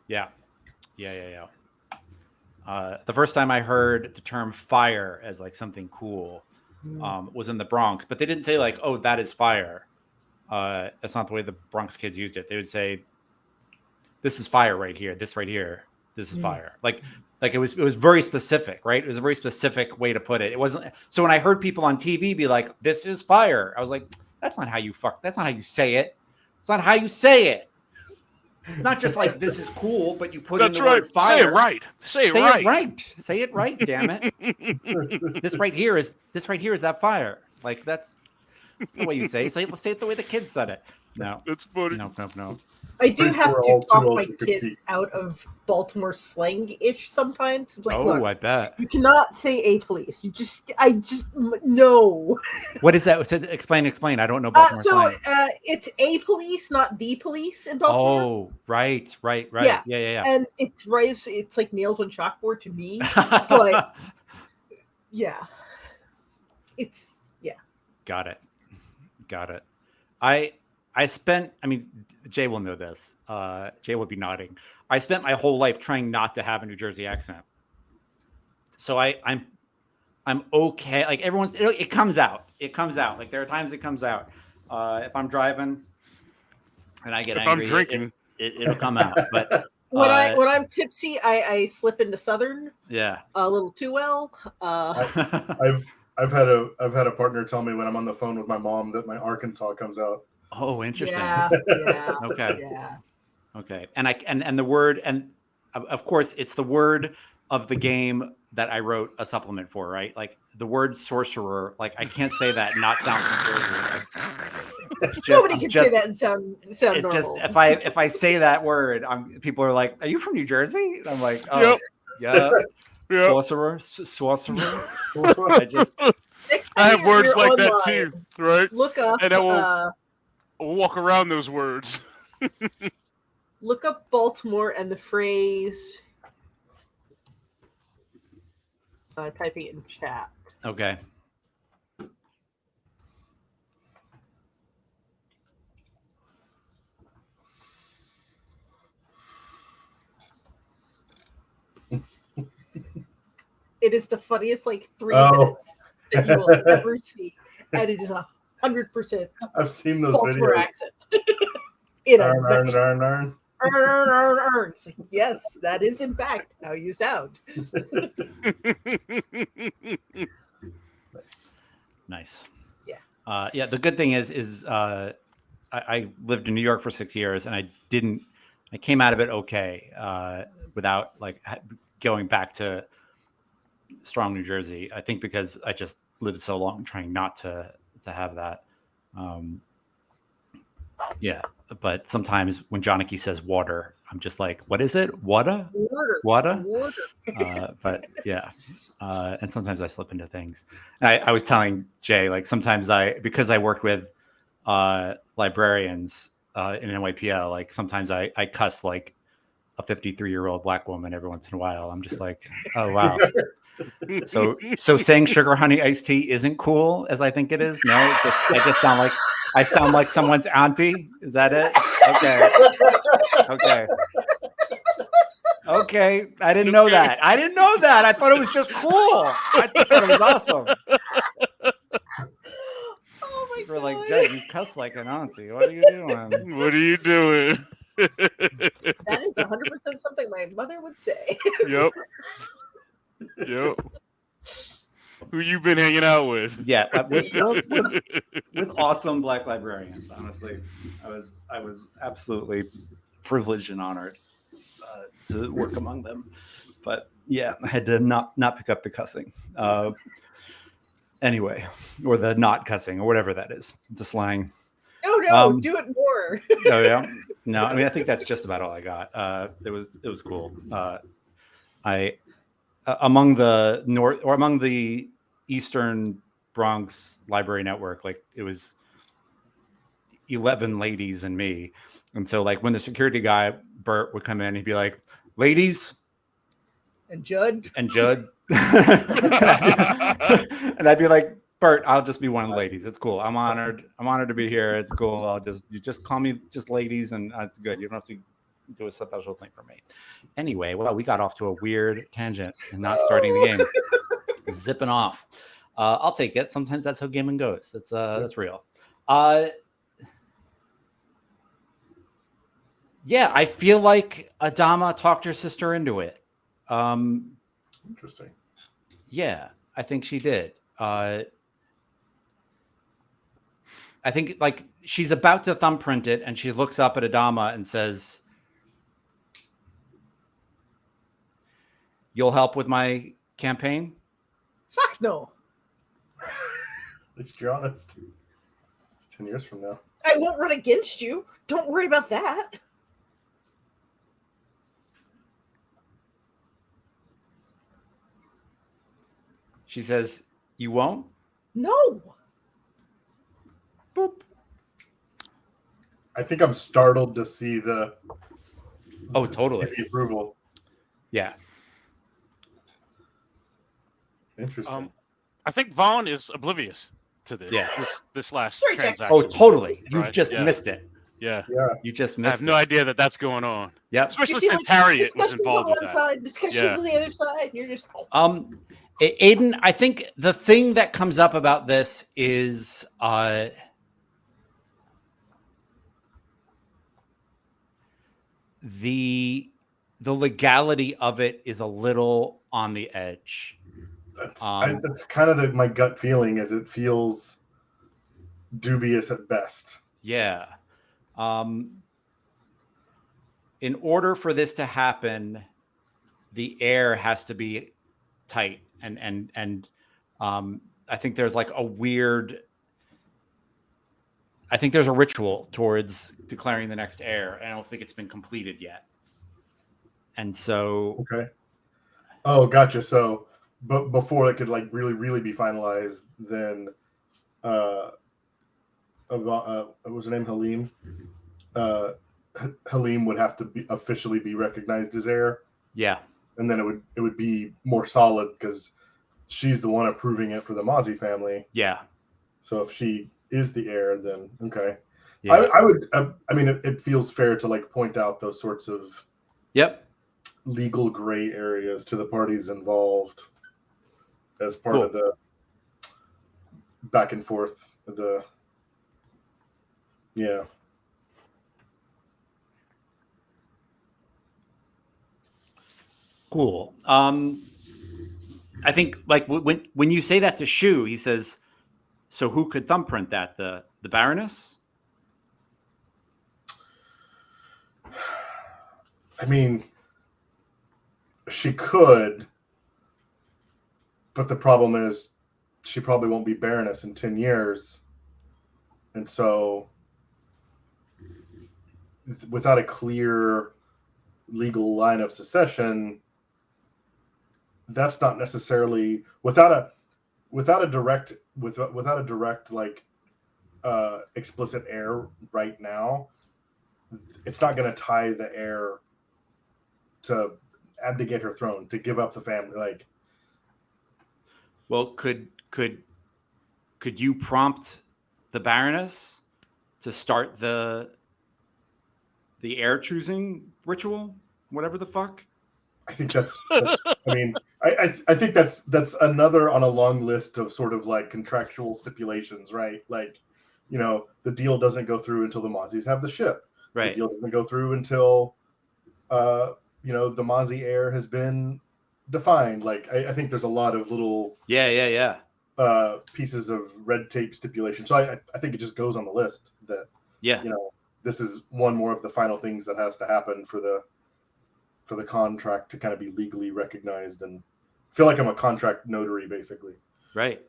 Yeah. The first time I heard the term fire as like something cool was in the Bronx, but they didn't say like, "Oh, that is fire." That's not the way the Bronx kids used it. They would say, "This is fire right here. This right here. This is fire." Like it was very specific, right? It was a very specific way to put it. It wasn't. So when I heard people on TV be like, "This is fire," I was like, "That's not how you That's not how you say it. It's not how you say it. It's not just like this is cool, but you put in the word fire. Say it right. Say it right. Say it right. Damn it. This right here is that fire. Like that's the way you say it. Say it the way the kids said it. No, that's funny. No. I do have to talk my kids out of Baltimore slang-ish sometimes. Like, look, I bet you cannot say a police. No. What is that? Explain. I don't know Baltimore slang. It's a police, not the police in Baltimore. Oh, right. Yeah. And it's like nails on chalkboard to me, but yeah, it's Got it. I spent, I mean, Jay will know this. Jay will be nodding. I spent my whole life trying not to have a New Jersey accent. So I'm okay. Like it comes out. Like there are times it comes out. If I'm driving and I get angry, I'm drinking, it'll come out. But when I'm tipsy, I slip into Southern. Yeah. A little too well. I've had a partner tell me when I'm on the phone with my mom that my Arkansas comes out. Oh, interesting. Yeah. Okay. Yeah. Okay. And the word, and of course it's the word of the game that I wrote a supplement for, right? Like the word sorcerer, like I can't say that and not sound Jersey. Nobody can say that and sound normal. Just if I say that word, people are like, "Are you from New Jersey?" And I'm like, "Oh, yep. Sorcerer. I have words like online, that too, right? Look up, and I will walk around those words. Look up Baltimore and the phrase. Typing it in chat. Okay. It is the funniest 3 minutes that you will ever see, and it is 100%. I've seen those Baltimore videos. Accent. It's like, yes, that is in fact how you sound. Nice. Yeah. Yeah. The good thing is I lived in New York for 6 years, and I came out of it okay without going back to strong New Jersey. I think because I just lived so long trying not to have that. Yeah. But sometimes when Jonathan says water, I'm just like, what is it? Water. But yeah. And sometimes I slip into things. I was telling Jay, sometimes because I worked with librarians in NYPL, sometimes I cuss like a 53-year-old Black woman every once in a while. I'm just like, oh, wow. So saying sugar honey iced tea isn't cool as I think it is. No, I sound like someone's auntie. Is that it? Okay. I didn't know that. I thought it was just cool. I thought it was awesome. Oh my God. We're like, Jay, you cuss like an auntie. What are you doing? That is 100% something my mother would say. Yep. Who you been hanging out with? Yeah, with awesome Black librarians. Honestly, I was absolutely privileged and honored to work among them. But yeah, I had to not pick up the cussing. Anyway, or the not cussing, or whatever that is, the slang. No, do it more. Oh yeah, no. I mean, I think that's just about all I got. It was cool. Among the Eastern Bronx Library Network, it was 11 ladies and me. And so when the security guy, Bert, would come in, he'd be like, ladies. And Judd. And I'd be like, Bert, I'll just be one of the ladies. It's cool. I'm honored to be here. It's cool. You just call me just ladies, and it's good. You don't have to do a special thing for me. Anyway, well, we got off to a weird tangent and not starting the game. Zipping off. I'll take it. Sometimes that's how gaming goes. That's real. Yeah, I feel like Adama talked her sister into it. Interesting. Yeah, I think she did. I think like she's about to thumbprint it, and she looks up at Adama and says, "You'll help with my campaign?" Fuck no. At least you're honest. It's 10 years from now. I won't run against you. Don't worry about that. She says, "You won't?" No. Boop. I think I'm startled to see the totally approval. Yeah. Interesting. I think Vaughn is oblivious to this. Yeah. This last Sorry, transaction. Oh, totally. You right? just missed it. Yeah. You just I missed have no idea that that's going on. Yep. Especially see, since like, Harriet was discussions involved on with one that. side, discussions on the other side. You're just Aiden, I think the thing that comes up about this is the legality of it is a little on the edge. That's kind of my gut feeling, is it feels dubious at best. Yeah. In order for this to happen, the air has to be tight, and I think there's like a weird. I think there's a ritual towards declaring the next heir. I don't think it's been completed yet. And so, okay. Oh, gotcha. So, but before it could like really be finalized, then what was her name? Halim. Halim would have to officially be recognized as heir. Yeah. And then it would be more solid because she's the one approving it for the Mozzie family. Yeah. So if she is the heir, then okay. Yeah. I would. I mean, it feels fair to like point out those sorts of legal gray areas to the parties involved as part of the back and forth. Cool. I think like when you say that to Shu, he says, "So who could thumbprint that? The Baroness?" I mean, she could, but the problem is she probably won't be Baroness in 10 years. And so without a clear legal line of succession, that's not necessarily without a direct like explicit heir right now. It's not going to tie the heir to abdicate her throne, to give up the family. Like, well, could you prompt the Baroness to start the heir choosing ritual, whatever the fuck? I think that's I mean, I think that's another on a long list of sort of like contractual stipulations, right? Like, you know, the deal doesn't go through until the Mozzies have the ship. Right. The deal doesn't go through until you know, the Mozzie heir has been defined. Like, I think there's a lot of little pieces of red tape stipulation. So I think it just goes on the list that you know, this is one more of the final things that has to happen for the contract to kind of be legally recognized, and feel like I'm a contract notary basically. Right.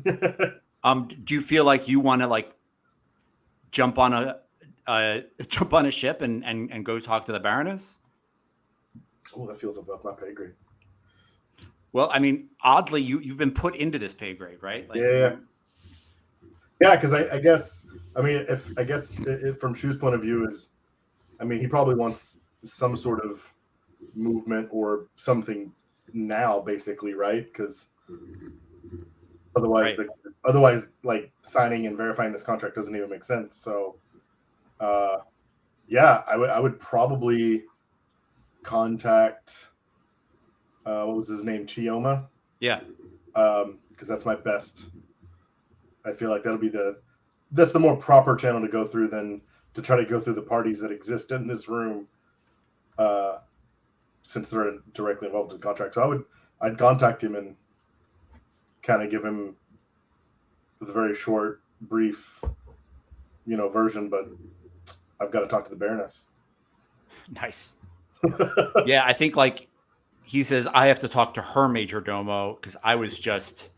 Do you feel like you want to like jump on a ship and go talk to the Baroness? Oh, that feels above my pay grade. Well, I mean, oddly, you've been put into this pay grade, right? Like, yeah, because I guess, I mean, if from Shu's point of view is, I mean, he probably wants some sort of movement or something now, basically, right? Because Otherwise, Right. otherwise, like signing and verifying this contract doesn't even make sense. So, yeah, I would probably contact what was his name, Chioma, Yeah. because that's my best. I feel like that's the more proper channel to go through than to try to go through the parties that exist in this room, since they're directly involved in the contract. So I'd contact him and kind of give him the very short, brief, version. But I've got to talk to the Baroness. Nice. Yeah, I think like he says I have to talk to her major domo because I was just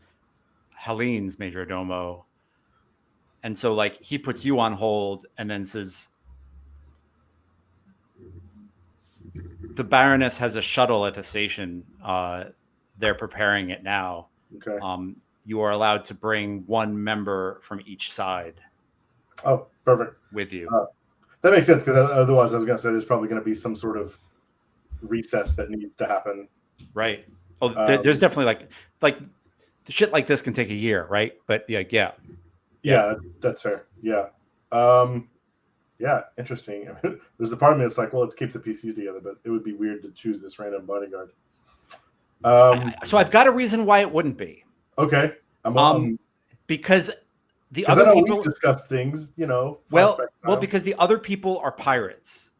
Helene's major domo. And so like he puts you on hold and then says the Baroness has a shuttle at the station. They're preparing it now. Okay. You are allowed to bring one member from each side. Oh, perfect. With you. That makes sense, because otherwise I was going to say there's probably going to be some sort of recess that needs to happen. Right. Oh, there's definitely like shit like this can take a year, right? But yeah, that's fair. Yeah. Yeah, interesting. There's a part of me that's like, well, let's keep the PCs together, but it would be weird to choose this random bodyguard. So I've got a reason why it wouldn't be. Okay. Because the I other know people we've discussed things, well, because the other people are pirates,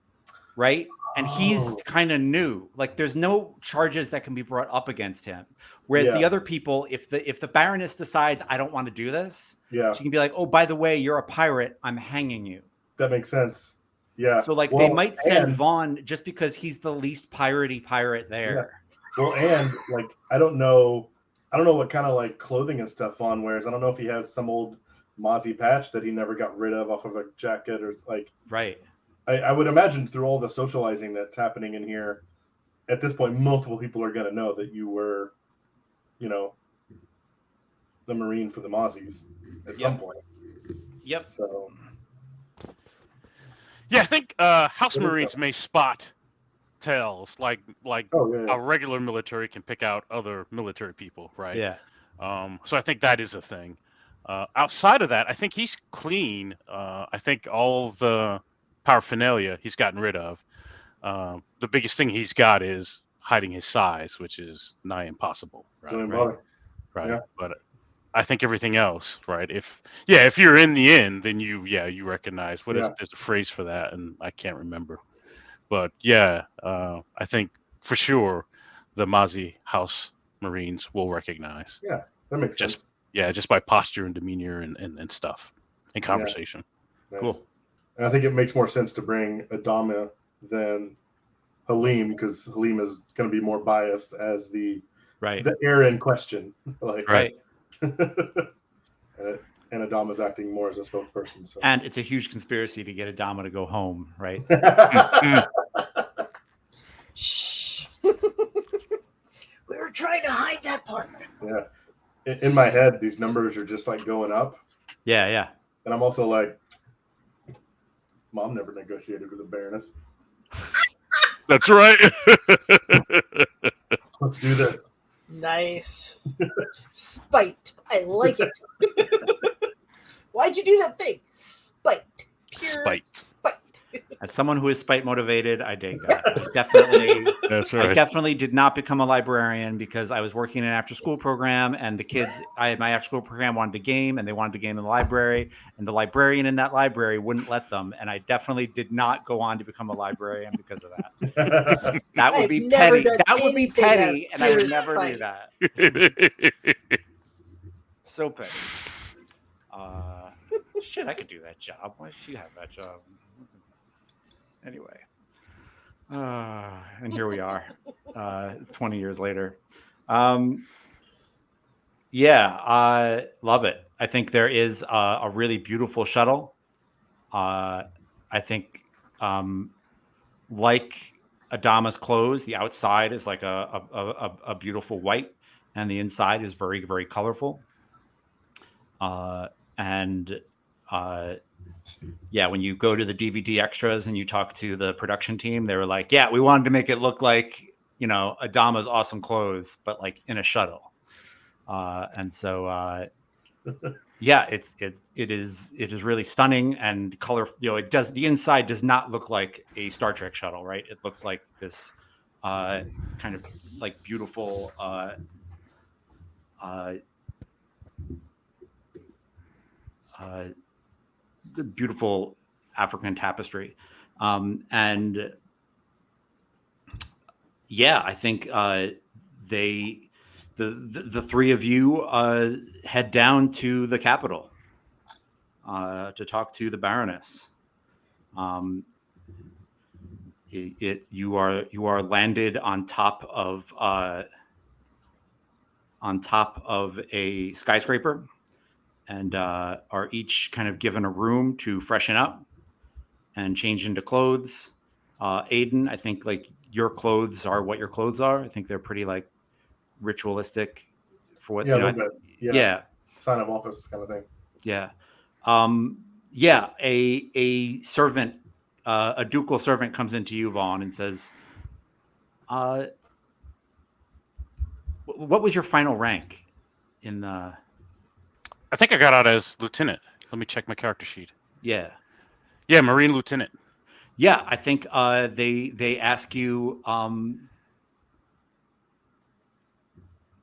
right? And he's Oh. kind of new. Like there's no charges that can be brought up against him. Whereas the other people, if the Baroness decides I don't want to do this, she can be like, oh, by the way, you're a pirate. I'm hanging you. That makes sense. Yeah. So like they might send Vaughn just because he's the least piratey pirate there. Yeah. Well, and like I don't know what kind of like clothing and stuff Vaughn wears. I don't know if he has some old Mozzie patch that he never got rid of off of a jacket or like. Right. I would imagine through all the socializing that's happening in here, at this point, multiple people are going to know that you were, the Marine for the Mozzies at some point. Yep. So. Yeah, I think House Marines may spot tells like a regular military can pick out other military people, right? Yeah. So I think that is a thing. Outside of that, I think he's clean. I think all the paraphernalia he's gotten rid of. The biggest thing he's got is hiding his size, which is nigh impossible. Right. Yeah. But I think everything else, right? If you're in the inn, then you recognize there's a phrase for that, and I can't remember. But I think for sure the Mozzie House Marines will recognize. Yeah, that makes sense. Just by posture and demeanor and stuff and conversation. Nice. Cool. And I think it makes more sense to bring Adama than Halim, because Halim is going to be more biased as the heir in question. Right. And Adama's acting more as a spokesperson. So. And it's a huge conspiracy to get Adama to go home, right? Shh. We were trying to hide that part. Yeah. In my head, these numbers are just like going up. Yeah. And I'm also like, Mom never negotiated with the Baroness. That's right. Let's do this. Nice. Spite. I like it. Why'd you do that thing? Spite. Pure spite. As someone who is spite motivated, I dig that. Definitely. That's right. I definitely did not become a librarian because I was working in an after school program, and the kids my after school program wanted to game, and they wanted to game in the library, and the librarian in that library wouldn't let them. And I definitely did not go on to become a librarian because of that. That would be petty. That would be petty, and I would never do that. So petty. Shit, I could do that job. Why does she have that job? Anyway. And here we are, 20 years later. I love it. I think there is a really beautiful shuttle. I think, like Adama's clothes, the outside is like a beautiful white, and the inside is very, very colorful. When you go to the DVD extras and you talk to the production team, they were like, yeah, we wanted to make it look like, Adama's awesome clothes, but like in a shuttle. And so yeah, it is really stunning and color. It does, the inside does not look like a Star Trek shuttle, right? It looks like this kind of like beautiful beautiful African tapestry. And yeah, I think the three of you head down to the Capitol to talk to the Baroness. You are landed on top of a skyscraper, and are each kind of given a room to freshen up and change into clothes. Aiden, I think like your clothes are what your clothes are. I think they're pretty like ritualistic for what Yeah, a little bit. Yeah. Sign of office kind of thing. Yeah. A servant, a ducal servant comes into you, Vaughn, and says, what was your final rank in the... I think I got out as lieutenant. Let me check my character sheet. Yeah. Yeah, Marine lieutenant. Yeah, I think they ask you...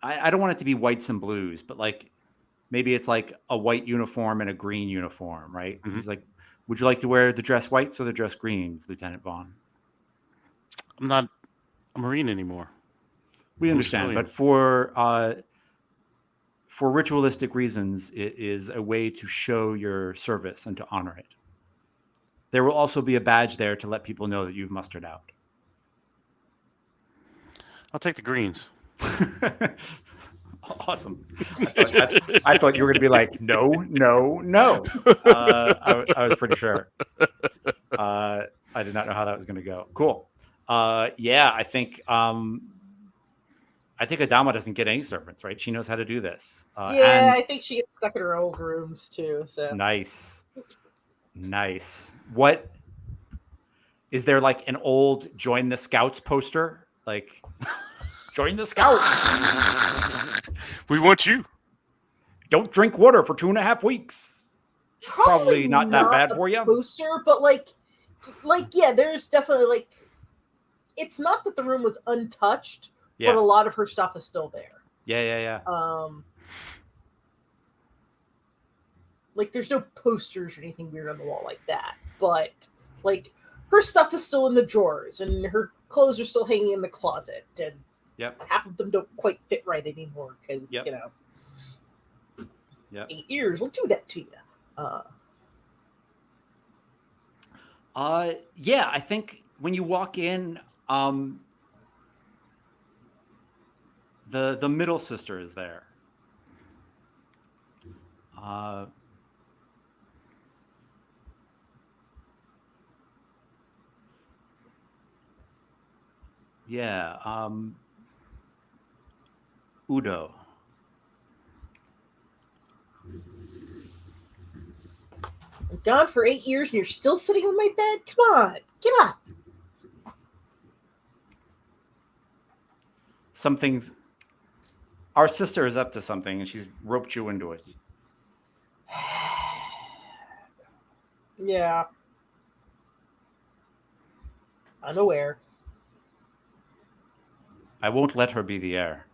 I don't want it to be whites and blues, but like maybe it's like a white uniform and a green uniform, right? Mhm. He's like, would you like to wear the dress whites or the dress greens, Lieutenant Vaughn? I'm not a Marine anymore. We understand, but for ritualistic reasons, it is a way to show your service and to honor it. There will also be a badge there to let people know that you've mustered out. I'll take the greens. Awesome. I thought you were going to be like, no. I was pretty sure. I did not know how that was going to go. Cool. Yeah, I think Adama doesn't get any servants, right? She knows how to do this. Yeah, I think she gets stuck in her old rooms too. So nice. What is there, like an old "Join the Scouts" poster? Like, join the Scouts. We want you. Don't drink water for 2.5 weeks. Probably not that bad for you. Poster, but like yeah, there's definitely like, it's not that the room was untouched, but a lot of her stuff is still there. Yeah. Like there's no posters or anything weird on the wall like that, but like her stuff is still in the drawers and her clothes are still hanging in the closet, and half of them don't quite fit right anymore because you know, 8 years will do that to you. Yeah, I think when you walk in, the middle sister is there. Udo. I'm gone for 8 years and you're still sitting on my bed? Come on, get up. Our sister is up to something and she's roped you into it. Yeah. I'm aware. I won't let her be the heir.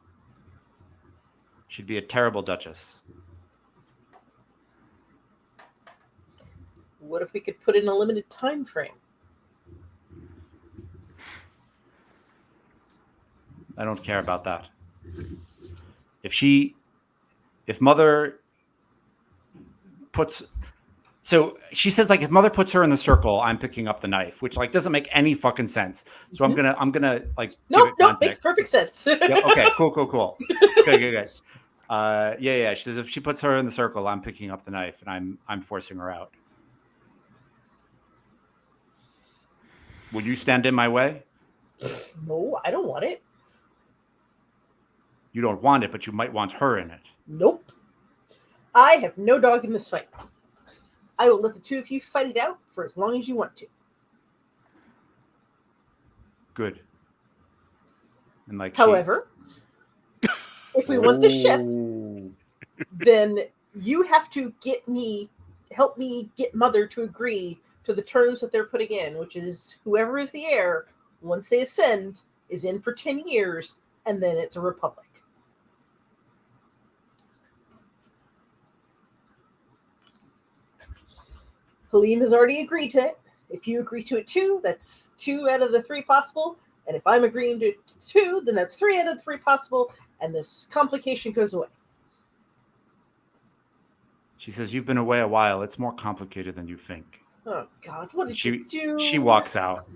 She'd be a terrible duchess. What if we could put in a limited time frame? I don't care about that. If mother puts... So she says, like, if mother puts her in the circle, I'm picking up the knife, which like doesn't make any fucking sense. So I'm gonna like... No, makes perfect sense. Okay, cool. Good. Yeah. She says if she puts her in the circle, I'm picking up the knife and I'm forcing her out. Will you stand in my way? No, I don't want it. You don't want it, but you might want her in it. Nope. I have no dog in this fight. I will let the two of you fight it out for as long as you want to. Good. And like, however, if we want the ship, then you have to help me get Mother to agree to the terms that they're putting in, which is whoever is the heir, once they ascend, is in for 10 years, and then it's a republic. Halim has already agreed to it. If you agree to it too, that's 2 out of the 3 possible. And if I'm agreeing to it too, then that's 3 out of the 3 possible, and this complication goes away. She says, "You've been away a while. It's more complicated than you think." Oh, God, what did you do? She walks out.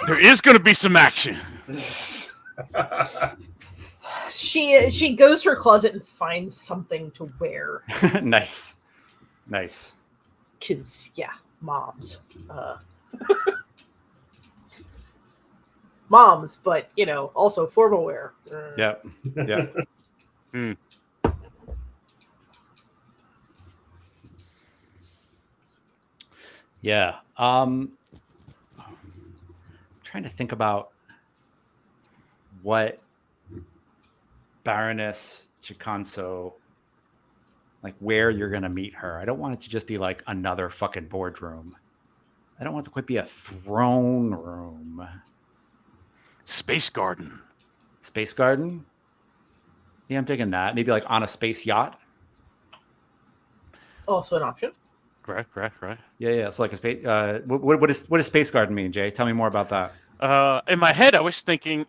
There is going to be some action. She goes to her closet and finds something to wear. Nice. Because, yeah, moms. Moms, but, also formal wear. Yep. Yeah. Trying to think about what Baroness Chicanso, like where you're going to meet her. I don't want it to just be like another fucking boardroom. I don't want it to quite be a throne room. Space garden. Space garden? Yeah, I'm digging that. Maybe like on a space yacht. Also an option. Right. Yeah. It's like a space. What does space garden mean, Jay? Tell me more about that. In my head, I was thinking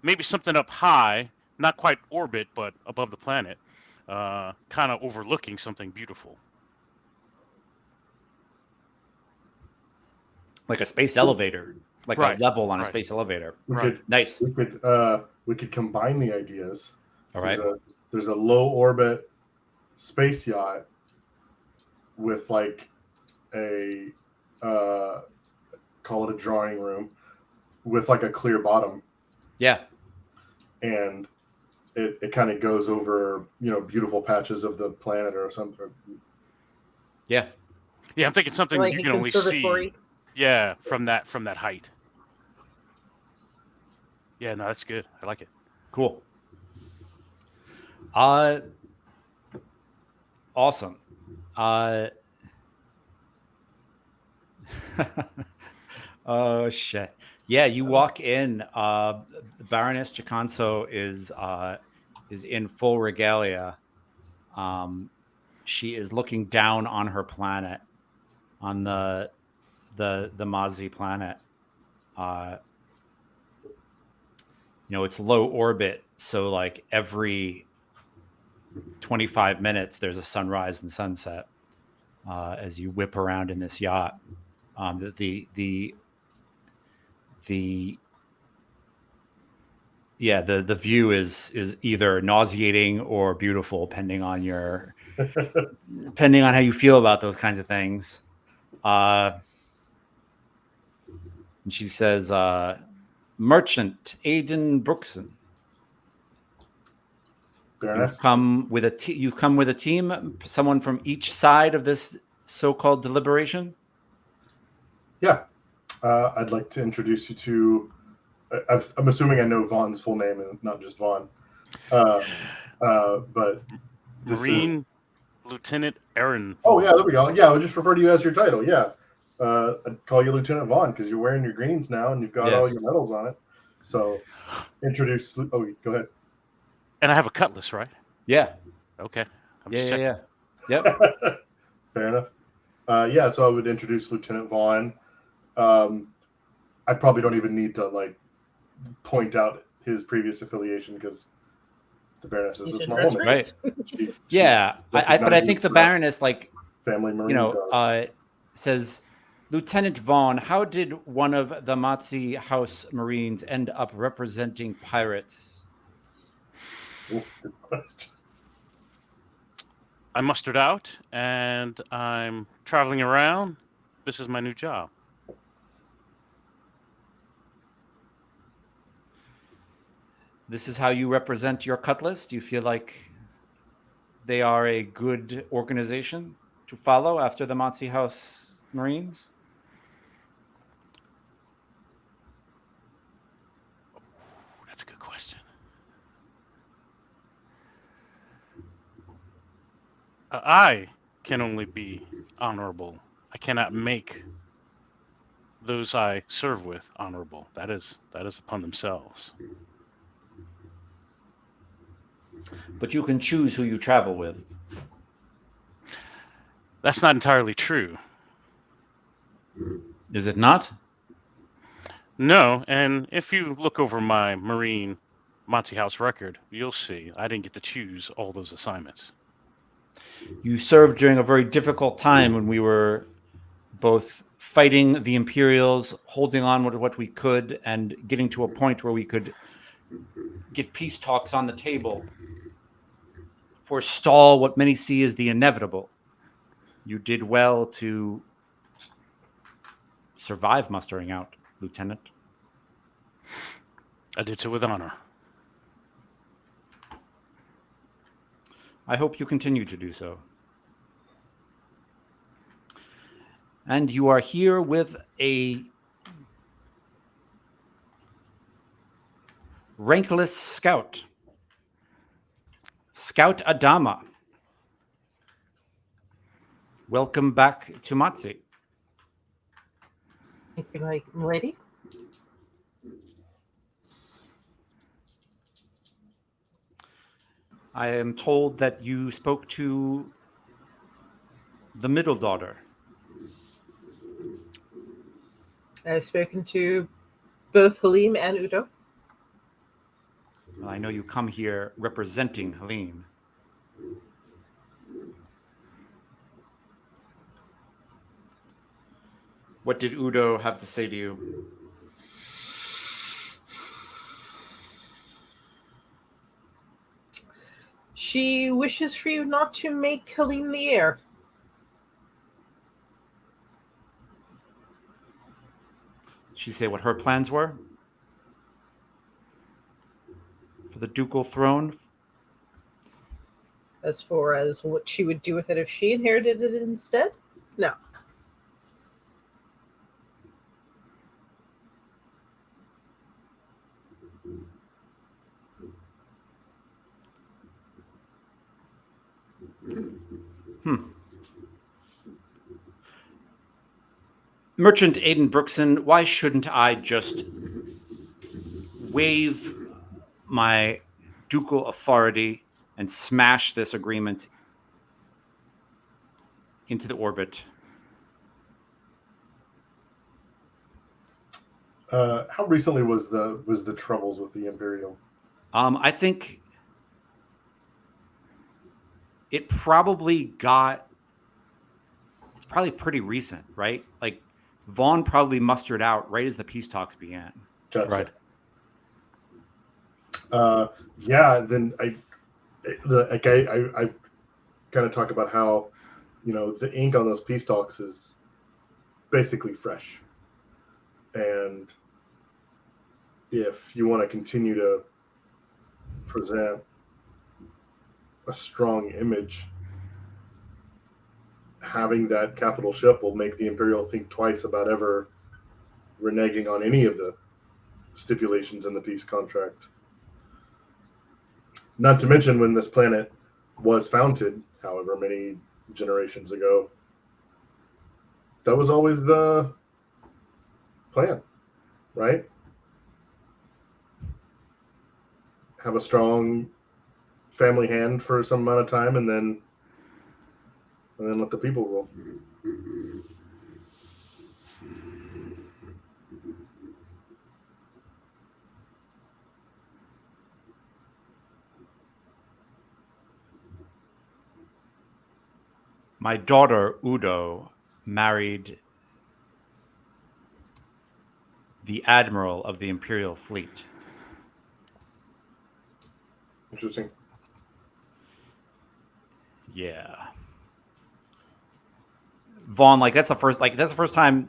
maybe something up high, not quite orbit, but above the planet, kind of overlooking something beautiful. Like a space elevator, like Right. a level on a space elevator. Nice. We could combine the ideas. All right. There's a low orbit space yacht with like a call it a drawing room with like a clear bottom. Yeah. And it kind of goes over, beautiful patches of the planet or something. Yeah. Yeah, I'm thinking something like you can only see. Yeah, from that height. Yeah, no, that's good. I like it. Cool. Awesome. Oh shit. Yeah, you walk in. Baroness Chicanso is in full regalia. She is looking down on her planet, on the Mazi planet. It's low orbit, so like every 25 minutes there's a sunrise and sunset as you whip around in this yacht. The view is either nauseating or beautiful, depending on how you feel about those kinds of things. And she says, "Merchant Aidan Brookson, Baroness? You've come with a team, someone from each side of this so-called deliberation." Yeah. I'd like to introduce you to. I'm assuming I know Vaughn's full name and not just Vaughn. But Marine Lieutenant Aaron. Oh yeah, there we go. Yeah, I'll just refer to you as your title. Yeah, I'd call you Lieutenant Vaughn because you're wearing your greens now and you've got all your medals on it. So, introduce. Oh, go ahead. And I have a cutlass, right? Yeah. Okay. Yeah. Yep. Fair enough. So I would introduce Lieutenant Vaughn. I probably don't even need to point out his previous affiliation because the Baroness is a small woman, right? But I think the Baroness, family Marine says, "Lieutenant Vaughn, how did one of the Mazi House Marines end up representing pirates?" Oh, good question. I mustered out, and I'm traveling around. This is my new job. This is how you represent your cutlass? Do you feel like they are a good organization to follow after the Mazi House Marines? That's a good question. I can only be honorable. I cannot make those I serve with honorable. That is upon themselves. But you can choose who you travel with. That's not entirely true. Is it not? No, and if you look over my Marine Monty House record, you'll see I didn't get to choose all those assignments. You served during a very difficult time when we were both fighting the Imperials, holding on with what we could, and getting to a point where we could get peace talks on the table, forestall what many see as the inevitable. You did well to survive mustering out, Lieutenant. I did so with honor. I hope you continue to do so. And you are here with a rankless scout. Scout Adama. Welcome back to Matzi. Thank you, my lady. I am told that you spoke to the middle daughter. I've spoken to both Halim and Udo. Well, I know you come here representing Halim. What did Udo have to say to you? She wishes for you not to make Halim the heir. Did she say what her plans were? For the ducal throne? As far as what she would do with it if she inherited it instead? No. Merchant Aiden Brookson, why shouldn't I just wave my ducal authority and smash this agreement into the orbit? How recently was the troubles with the Imperial? I think it's probably pretty recent, right? Like Vaughn probably mustered out right as the peace talks began. Gotcha. Right. Yeah. Then I kind of talk about how, the ink on those peace talks is basically fresh, and if you want to continue to present a strong image, having that capital ship will make the Imperial think twice about ever reneging on any of the stipulations in the peace contract. Not to mention when this planet was founded, however many generations ago, that was always the plan, right? Have a strong family hand for some amount of time and then let the people rule. My daughter, Udo, married the admiral of the Imperial fleet. Interesting. Yeah. Vaughn, that's the first time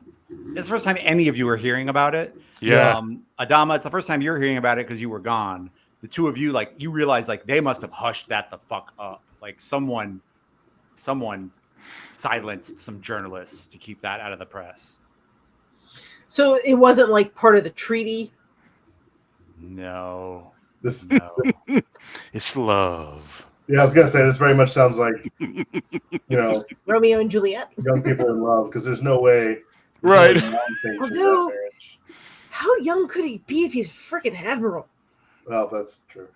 any of you are hearing about it. Yeah. Adama, it's the first time you're hearing about it because you were gone. The two of you, you realize they must have hushed that the fuck up. Someone silenced some journalists to keep that out of the press. So it wasn't part of the treaty? No. This No. It's love. Yeah, I was gonna say this very much sounds like Romeo and Juliet. young people in love, because there's no way. Right. Mom thinks that Although- marriage. How young could he be if he's a freaking admiral? Well, that's true.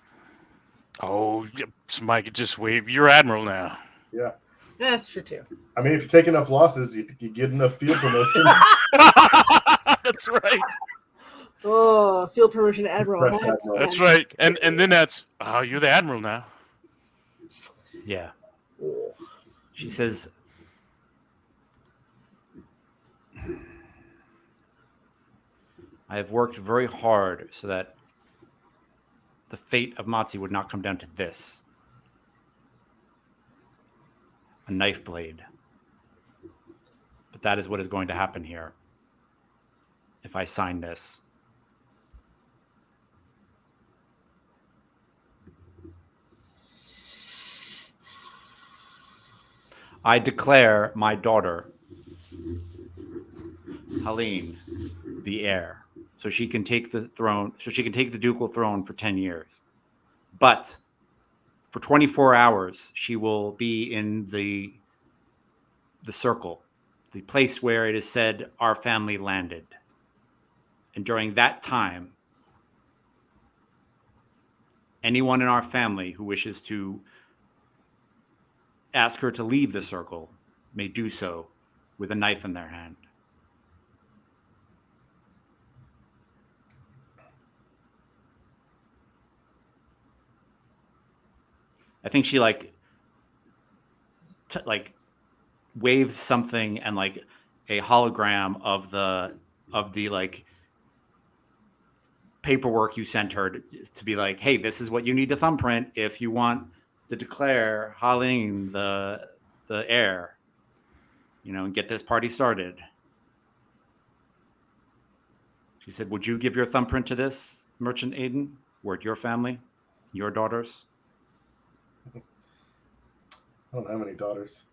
Oh, somebody could just wave. You're admiral now. Yeah. That's true too. I mean, if you take enough losses, you get enough field promotion. That's right. Oh, field promotion to admiral. Press admiral. That's right. And then that's you're the admiral now. Yeah. Oh. She says, I have worked very hard so that the fate of Matsi would not come down to this. A knife blade. But that is what is going to happen here. If I sign this. I declare my daughter, Helene, the heir. So she can take the throne, so she can take the ducal throne for 10 years. But for 24 hours, she will be in the circle, the place where it is said our family landed. And during that time, anyone in our family who wishes to ask her to leave the circle may do so with a knife in their hand. I think she waves something, and like a hologram of the like paperwork you sent her to be like, hey, this is what you need to thumbprint if you want to declare Helene the heir, and get this party started. She said, would you give your thumbprint to this, Merchant Aiden? Were it your family, your daughters? I don't have any daughters.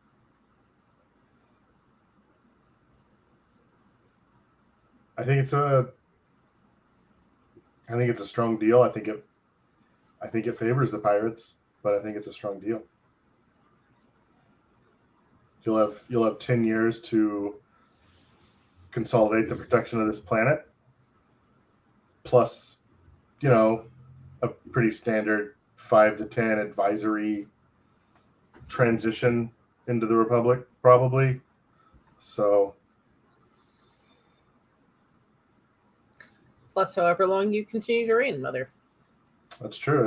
I think it's a strong deal. I think it favors the pirates, but I think it's a strong deal. You'll have 10 years to consolidate the protection of this planet, plus, a pretty standard 5 to 10 advisory transition into the Republic, probably. So, Plus, however long you continue to reign, Mother. that's true.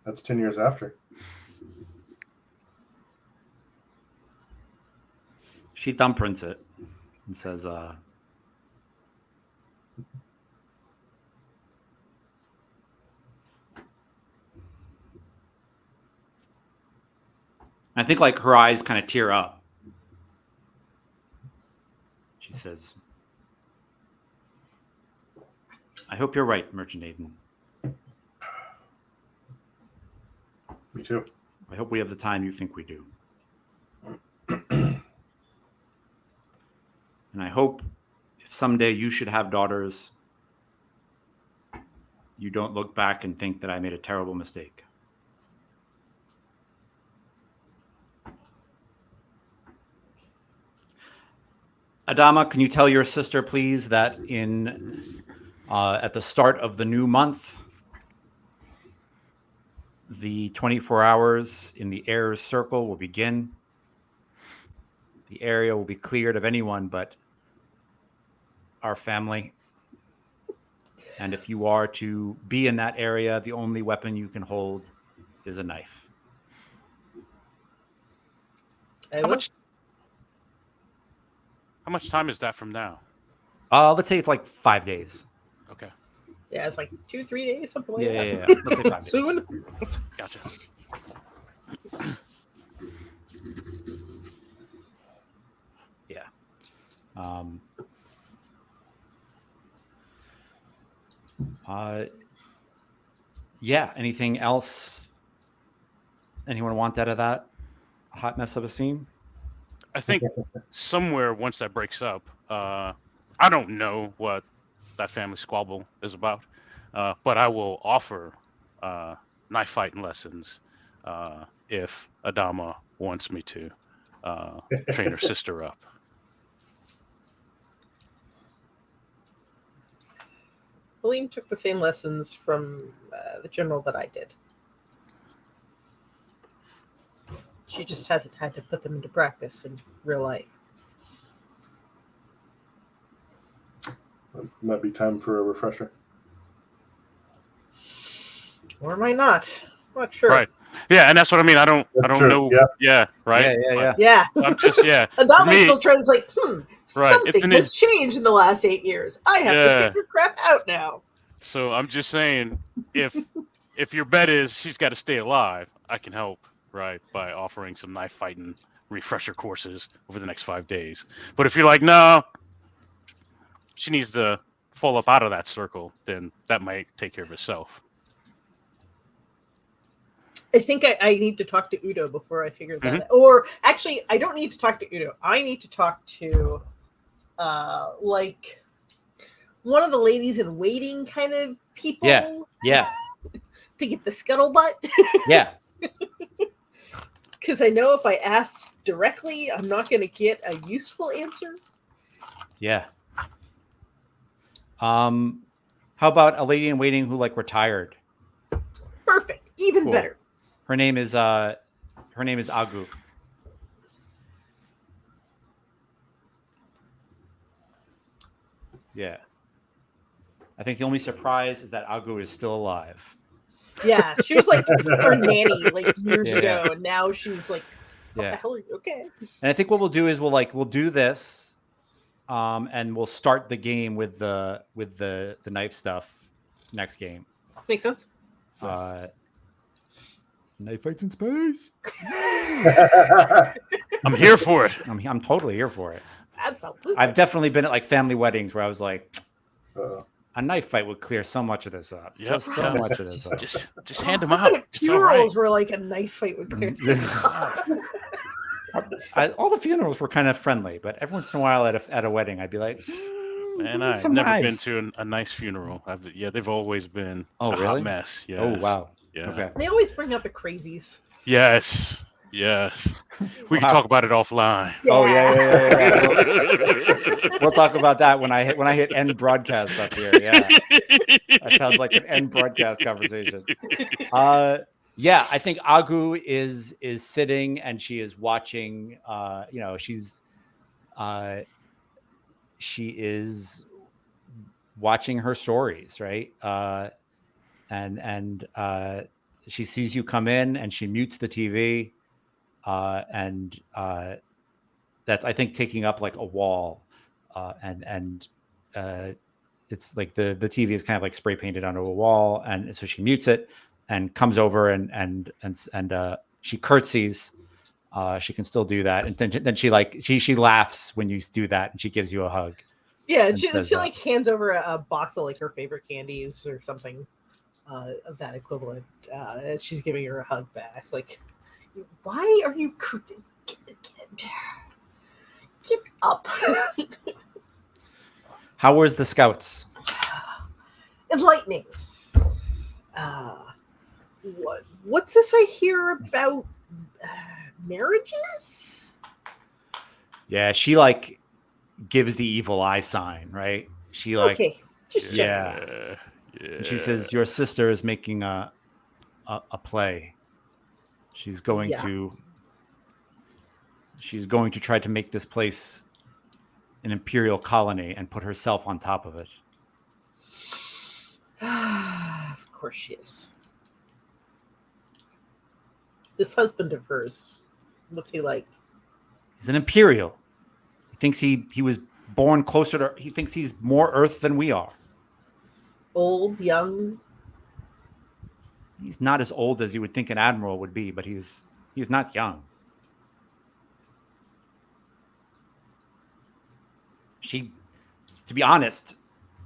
That's 10 years after. She thumbprints it and says, I think like her eyes kind of tear up. She says, I hope you're right, Merchant Aiden. Me too. I hope we have the time you think we do. And I hope if someday you should have daughters, you don't look back and think that I made a terrible mistake. Adama, can you tell your sister, please, that at the start of the new month, the 24 hours in the heir's circle will begin. The area will be cleared of anyone but our family. And if you are to be in that area, the only weapon you can hold is a knife. How much time is that from now? Let's say it's like 5 days. Okay. Yeah, it's like 2-3 days, something like Yeah, that. yeah. Let's say 5 days. Soon. Gotcha. Yeah. Yeah. Anything else? Anyone want out of that hot mess of a scene? I think somewhere once that breaks up, I don't know what that family squabble is about, but I will offer knife fighting lessons if Adama wants me to train her sister up. William took the same lessons from the general that I did. She just hasn't had to put them into practice in real life. Might be time for a refresher. Or am I not? I'm not sure. Right. Yeah, and that's what I mean. I don't true. know. Yeah. Yeah. Right. Yeah. Yeah. I'm just And that was still translate. Right, Something has changed in the last 8 years. I have to figure crap out now. So I'm just saying, if your bet is she's got to stay alive, I can help, right, by offering some knife fighting refresher courses over the next 5 days. But if you're like, no, she needs to fall up out of that circle, then that might take care of itself. I think I need to talk to Udo before I figure that out. Or actually, I don't need to talk to Udo. I need to talk to like one of the ladies in waiting kind of people. Yeah. To get the scuttlebutt. Yeah. Because I know if I ask directly, I'm not going to get a useful answer. Yeah. How about a lady in waiting who like retired? Perfect. Even better. Her name is Agu. Yeah. I think the only surprise is that Agu is still alive. Yeah, she was like her nanny like years ago, and now she's like, "What the hell are you?" Okay. And I think what we'll do is we'll do this, and we'll start the game with the knife stuff next game. Makes sense. Knife fights in space. I'm here for it. I'm totally here for it. Absolutely. I've definitely been at like family weddings where I was like, a knife fight would clear so much of this up. Yep. Just so much of this up. Just hand them out. Funerals were like a knife fight would clear. All the funerals were kind of friendly, but every once in a while at a wedding, I'd be like, man, I've never been to a nice funeral. They've always been a hot mess. Yes. Oh, wow. Yeah. Okay. They always bring out the crazies. Yes. We can talk about it offline. Yeah. Oh yeah. We'll talk about that when I hit end broadcast up here. Yeah, that sounds like an end broadcast conversation. Yeah, I think Agu is sitting and she is watching. She is watching her stories, right? And she sees you come in and she mutes the TV. And that's, I think, taking up like a wall, and it's like the TV is kind of like spray painted onto a wall, and so she mutes it and comes over and she curtsies. She can still do that, and then she laughs when you do that, and she gives you a hug. Yeah, and she like hands over a box of like her favorite candies or something of that equivalent. As she's giving her a hug back. It's like, why are you get up? How was the scouts? Enlightening. What's this I hear about marriages? Yeah, she like gives the evil eye sign, right? She like, okay, just yeah. She says your sister is making a play. She's going to try to make this place an imperial colony and put herself on top of it. Of course she is. This husband of hers, what's he like? He's an imperial. He thinks he was born closer to, he thinks he's more Earth than we are. Old, young? He's not as old as you would think an admiral would be, but he's not young. To be honest,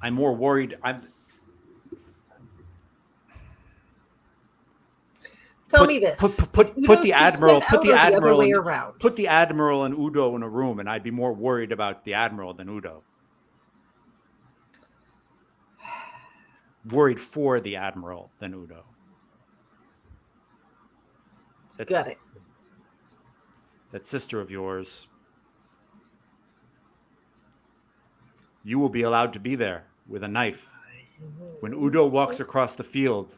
I'm more worried. Tell me this. Put the admiral around. Put the admiral and Udo in a room, and I'd be more worried about the admiral than Udo. Worried for the admiral than Udo. Got it. That sister of yours. You will be allowed to be there with a knife. When Udo walks across the field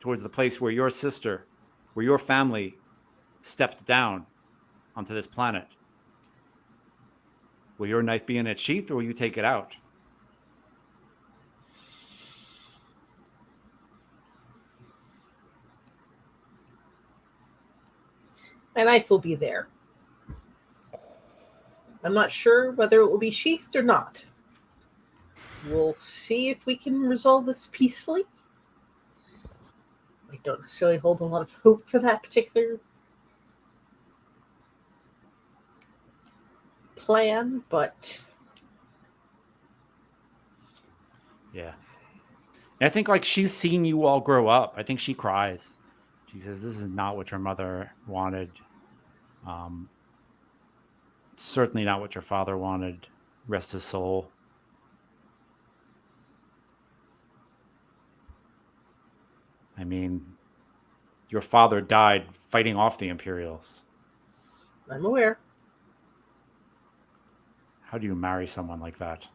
towards the place where your sister, where your family stepped down onto this planet, will your knife be in its sheath or will you take it out? My knife will be there. I'm not sure whether it will be sheathed or not. We'll see if we can resolve this peacefully. I don't necessarily hold a lot of hope for that particular plan, but yeah. And I think like she's seen you all grow up. I think she cries. She says, "This is not what your mother wanted. Certainly not what your father wanted. Rest his soul." I mean, your father died fighting off the Imperials. I'm aware. How do you marry someone like that?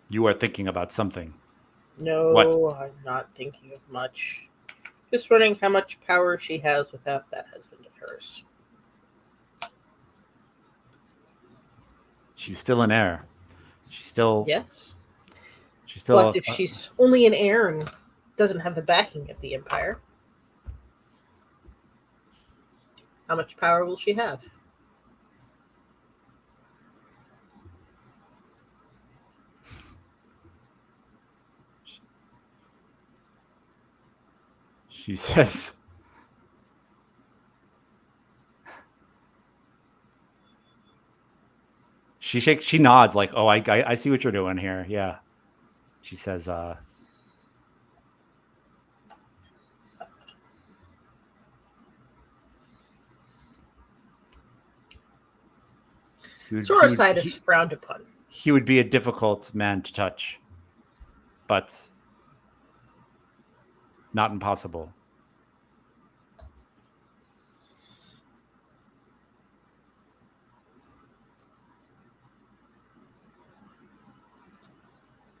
You are thinking about something. No, What? I'm not thinking of much. Just wondering how much power she has without that husband of hers. She's still an heir. She's still. Yes. She's still. But if she's only an heir and doesn't have the backing of the Empire, how much power will she have? She says. She nods like, "Oh, I see what you're doing here." Yeah. She says, Soricide is frowned upon. He would be a difficult man to touch, but not impossible.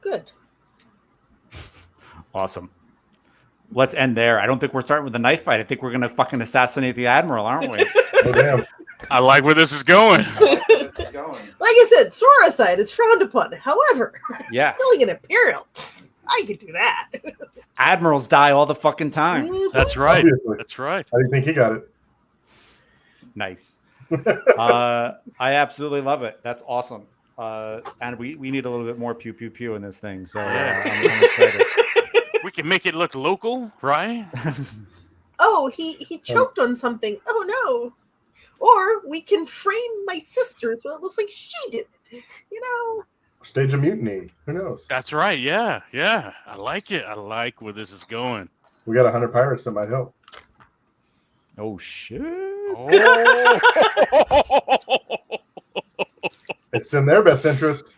Good. Awesome. Let's end there. I don't think we're starting with a knife fight. I think we're going to fucking assassinate the Admiral, aren't we? Oh, damn. I like where this is going. Like I said, Soricide is frowned upon. However, yeah, killing an Imperial, I could do that. Admirals die all the fucking time. That's right. Obviously. That's right. How do you think he got it? Nice. I absolutely love it. That's awesome. And we need a little bit more pew pew pew in this thing. So I'm excited. We can make it look local, right? Oh, he choked on something. Oh no. Or we can frame my sister so it looks like she did it. You know. Stage a mutiny. Who knows? That's right. Yeah. Yeah. I like it. I like where this is going. We got 100 pirates that might help. Oh shit. Oh. It's in their best interest.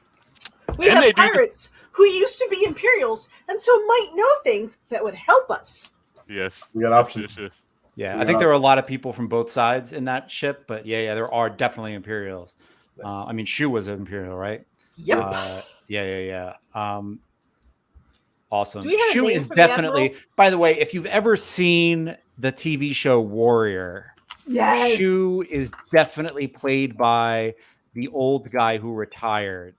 We have pirates who used to be Imperials and so might know things that would help us. Yes. We got options. Yes. Yeah, I think there are a lot of people from both sides in that ship, but yeah, there are definitely Imperials. Nice. I mean, Shu was an Imperial, right? Yep. Yeah. Awesome. Do we have a Shu name is for the definitely. Admiral? By the way, if you've ever seen the TV show Warrior, Yes. Shu is definitely played by the old guy who retired.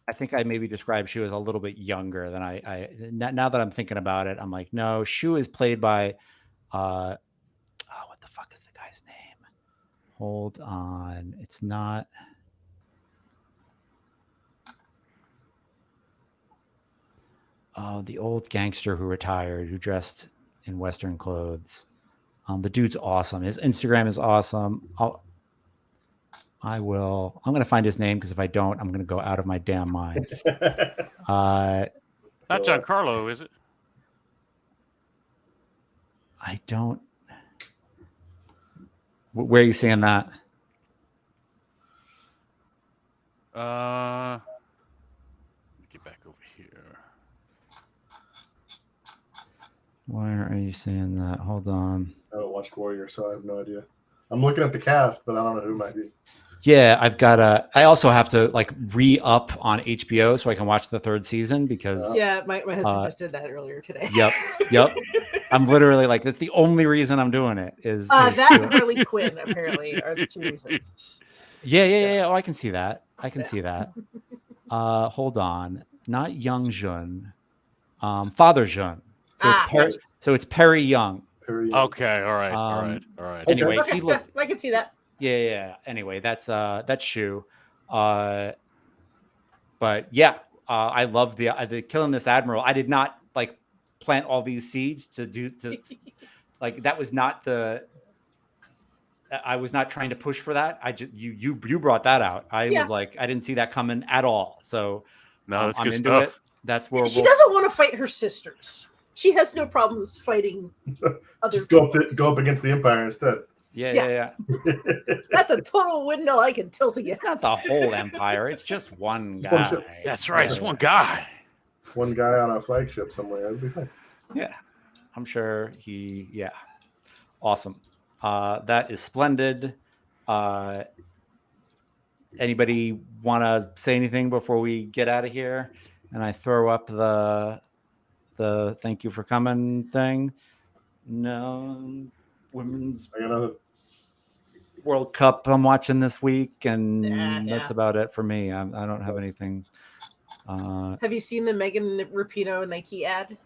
I think I maybe described Shu as a little bit younger than I now that I'm thinking about it, I'm like, no, Shu is played by what the fuck is the guy's name? Hold on. It's not the old gangster who retired, who dressed in Western clothes. The dude's awesome. His Instagram is awesome. I'm going to find his name because if I don't, I'm going to go out of my damn mind. Not Giancarlo, is it? I don't. Where are you seeing that? Let me get back over here. Where are you seeing that? Hold on. I don't watch Warrior, so I have no idea. I'm looking at the cast, but I don't know who it might be. Yeah, I've got I also have to like re-up on HBO so I can watch the 3rd season because. Yeah, my husband just did that earlier today. Yep. I'm literally like, that's the only reason I'm doing it is that and Harley Quinn apparently are the 2 reasons. Yeah. Oh, I can see that. See that. Hold on. Not Young Jun. Father Jun. So it's Perry Young. Okay, all right. Anyway, okay, he looked. I can see that. Yeah. Anyway, that's Shu. But yeah, I love the killing this admiral. I did not like plant all these seeds to like that was not the. I was not trying to push for that. I just you brought that out. I was like, I didn't see that coming at all. So no, it's I'm good into stuff. it. That's where she doesn't want to fight her sisters. She has no problems fighting other Just go up against the Empire instead. Yeah. That's a total windmill I can tilt against. It's not the whole Empire. It's just one guy. That's right. It's one guy. One guy on a flagship somewhere. That'd be fine. Yeah. I'm sure awesome. That is splendid. Anybody want to say anything before we get out of here? And I throw up the thank you for coming thing. No, women's World Cup I'm watching this week, and that's about it for me. I don't have anything. Have you seen the Megan Rapinoe Nike ad?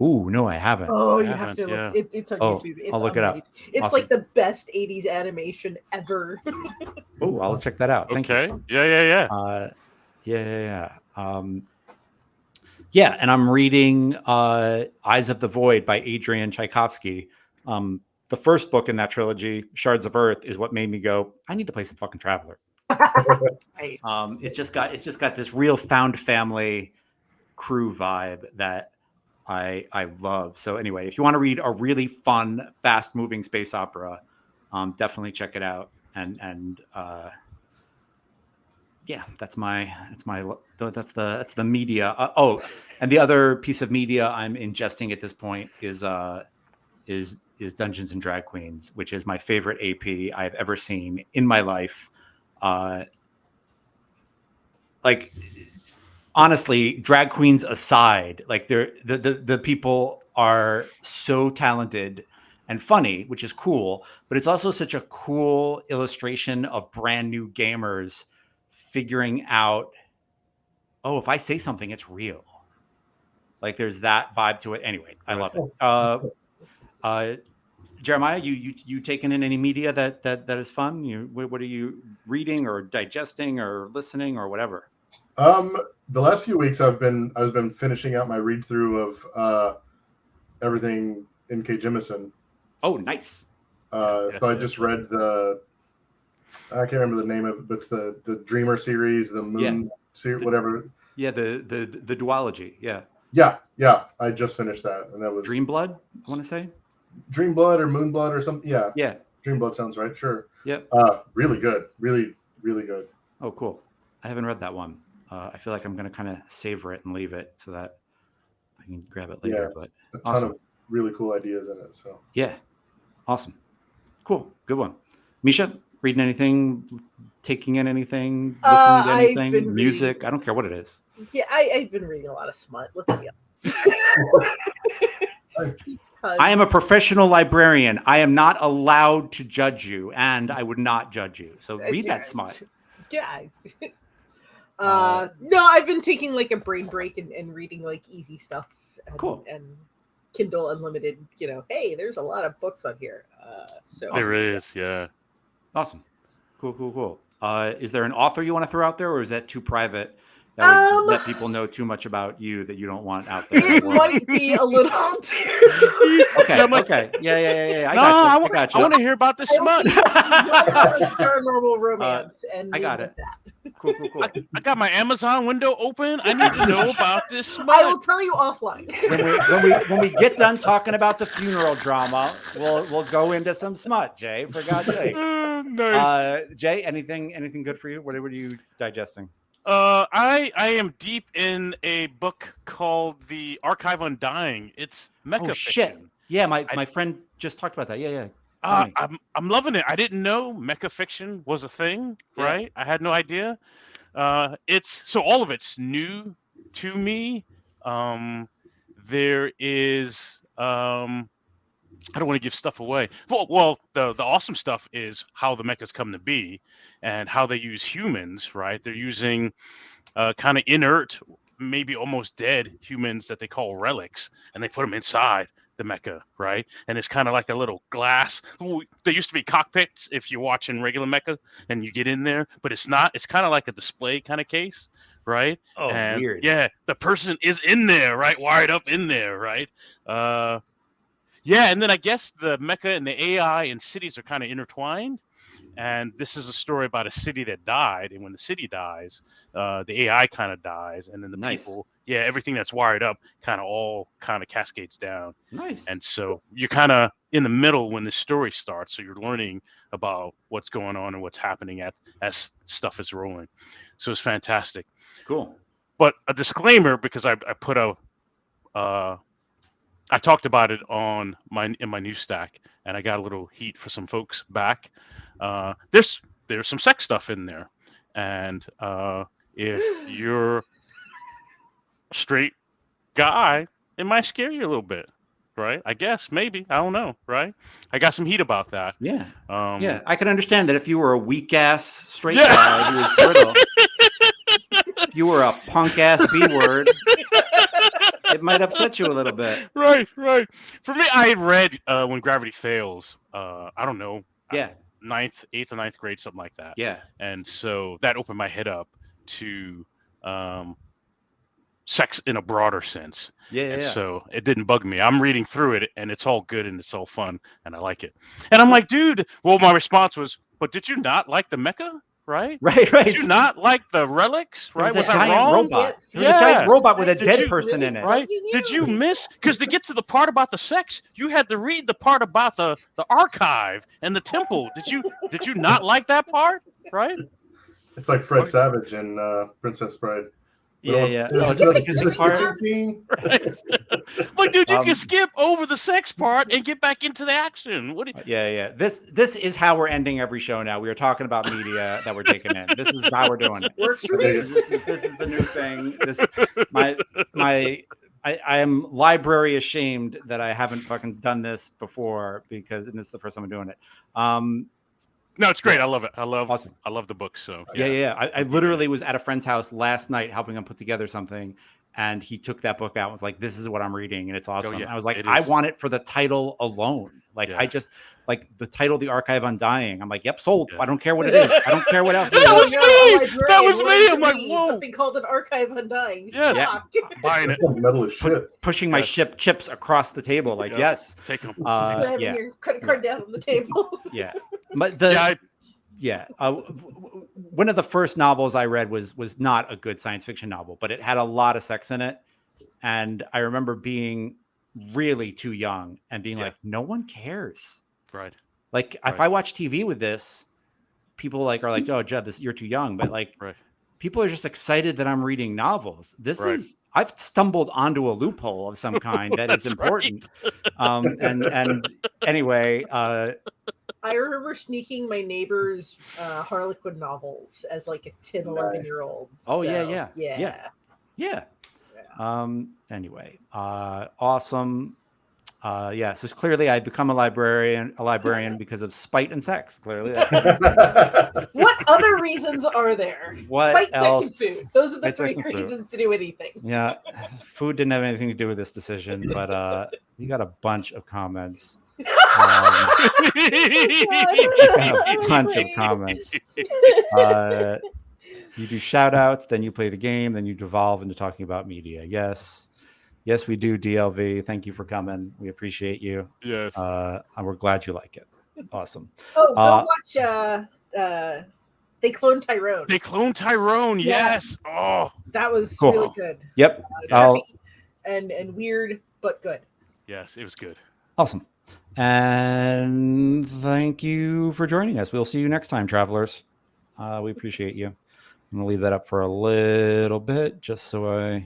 Ooh, no, I haven't. Oh, you have to look. It's on YouTube. It's I'll look it up. It's awesome. Like the best 80s animation ever. Oh, I'll check that out. Thank you. Yeah. Yeah, and I'm reading Eyes of the Void by Adrian Tchaikovsky. The first book in that trilogy, Shards of Earth, is what made me go, I need to play some fucking Traveler. It's just got this real found family crew vibe that I love. So anyway, if you want to read a really fun, fast moving space opera, definitely check it out. And yeah, that's the media. And the other piece of media I'm ingesting at this point is Dungeons and Drag Queens, which is my favorite AP I've ever seen in my life. Like, honestly, drag queens aside, like the people are so talented and funny, which is cool, but it's also such a cool illustration of brand new gamers figuring out, oh, if I say something, it's real. Like there's that vibe to it. Anyway, I love it. Jeremiah, you taking in any media that is fun? What are you reading or digesting or listening or whatever? The last few weeks I've been finishing out my read through of everything N.K. Jemisin. Oh, nice. So I just read I can't remember the name of it, but it's the Dreamer series, the Moon series, whatever. Yeah, the duology. Yeah. I just finished that, and that was Dream Blood. I want to say Dream Blood or Moon Blood or something. Yeah. Dream Blood sounds right. Sure. Yep. Really good. Really, really good. Oh, cool. I haven't read that one. I feel like I'm going to kind of savor it and leave it so that I can grab it later. But a ton of really cool ideas in it. So yeah, awesome, cool, good one. Misha, reading anything, taking in anything, listening to anything, music? I don't care what it is. Yeah, I've been reading a lot of smut. Let's be honest. I am a professional librarian. I am not allowed to judge you, and I would not judge you. So read that smut. Yeah. No, I've been taking like a brain break and reading like easy stuff. Cool. And Kindle Unlimited, hey, there's a lot of books on here. So there is, yeah. Awesome. Cool. Is there an author you want to throw out there, or is that too private? That would let people know too much about you that you don't want out there. It might be a little too. Okay. Yeah. I got you. I want to hear about the smut. Paranormal romance, and I got it. that. Cool. I got my Amazon window open. I need to know about this smut. I will tell you offline. when we get done talking about the funeral drama, we'll go into some smut, Jay, for God's sake. Nice. Jay, anything good for you? What are you digesting? I am deep in a book called The Archive Undying. It's mecha shit. fiction. Yeah, my friend just talked about that. Yeah. I'm loving it. I didn't know mecha fiction was a thing, right? I had no idea. So all of it's new to me. There is I don't want to give stuff away. Well, the awesome stuff is how the mechas come to be and how they use humans, right? They're using kind of inert, maybe almost dead humans that they call relics, and they put them inside the mecha, right? And it's kind of like a little glass. There used to be cockpits if you're watching regular mecha and you get in there, but it's not. It's kind of like a display kind of case, right? Oh, and weird. Yeah, the person is in there, right? Wired up in there, right? Yeah, and then I guess the mecha and the AI and cities are kind of intertwined. And this is a story about a city that died, and when the city dies, the AI kind of dies, and then the people, everything that's wired up kind of cascades down. Nice. And so you're kind of in the middle when the story starts, so you're learning about what's going on and what's happening as stuff is rolling. So it's fantastic. Cool. But a disclaimer, because I put I talked about it in my news stack, and I got a little heat for some folks back. There's some sex stuff in there, and if you're a straight guy, it might scare you a little bit, right? I guess, maybe, I don't know, right? I got some heat about that. Yeah. I can understand that if you were a weak ass straight guy who was brittle, if you were a punk ass B word, it might upset you a little bit. Right. For me, I had read When Gravity Fails. I don't know. Yeah. 8th or 9th grade, something like that. Yeah. And so that opened my head up to sex in a broader sense. Yeah. So it didn't bug me. I'm reading through it, and it's all good and it's all fun, and I like it. And I'm like, dude. Well, my response was, but did you not like the mecha? Right. Did you not like the relics? Right? Was I wrong? Robot. Yeah. It was a giant robot with a dead person in it. Right? Did you miss? Because to get to the part about the sex, you had to read the part about the archive and the temple. Did you not like that part? Right? It's like Fred Savage in Princess Bride. Yeah. Like, dude, you can skip over the sex part and get back into the action. Yeah. This is how we're ending every show now. We are talking about media that we're taking in. This is how we're doing it. Works for me. This is the new thing. I am library ashamed that I haven't fucking done this before and this is the first time I'm doing it. No, it's great. I love it. Awesome. I love the book. So yeah. I literally was at a friend's house last night helping him put together something, and he took that book out and was like, "This is what I'm reading," and it's awesome. Oh, yeah, I was like, I want it for the title alone. Like, I just like the title, "The Archive Undying." I'm like, "Yep, sold." I don't care what it is. I don't care what else it is. That was me. I'm like, whoa. Something called an Archive Undying. Yeah. Buying it. Metal as shit. Pushing my chips across the table. Like, yes. Take them. Having your credit card down on the table. Yeah. But one of the first novels I read was not a good science fiction novel, but it had a lot of sex in it. And I remember being really too young and being like, no one cares. Right. Like, if I watch TV with this, people are like, oh, Judd, you're too young. But people are just excited that I'm reading novels. I've stumbled onto a loophole of some kind that is important. And anyway, I remember sneaking my neighbor's Harlequin novels as like a 10, 11-year-old. Oh, so, yeah. Anyway, awesome. So clearly I've become a librarian because of spite and sex. Clearly. What other reasons are there? What spite, else? sex, and food. Those are the Spite, three sex, and reasons to do anything. Yeah. Food didn't have anything to do with this decision, but we got a bunch of comments. A bunch of comments. You do shout outs, then you play the game, then you devolve into talking about media. Yes, we do, DLV. Thank you for coming. We appreciate you. Yes. And we're glad you like it. Awesome. Oh, go watch They cloned Tyrone. They cloned Tyrone. Yes. Yes. Oh, That was Cool. really good. Yep. Trippy and weird, but good. yes, it was good. Awesome. And thank you for joining us. We'll see you next time, travelers. We appreciate you. I'm going to leave that up for a little bit just so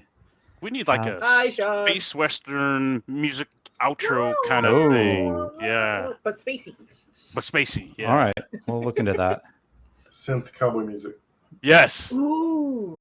We need like a Bye, Sean. space western music outro kind of thing. Yeah. But spacey. But spacey. Yeah. All right. We'll look into that. Synth cowboy music. Yes. Ooh.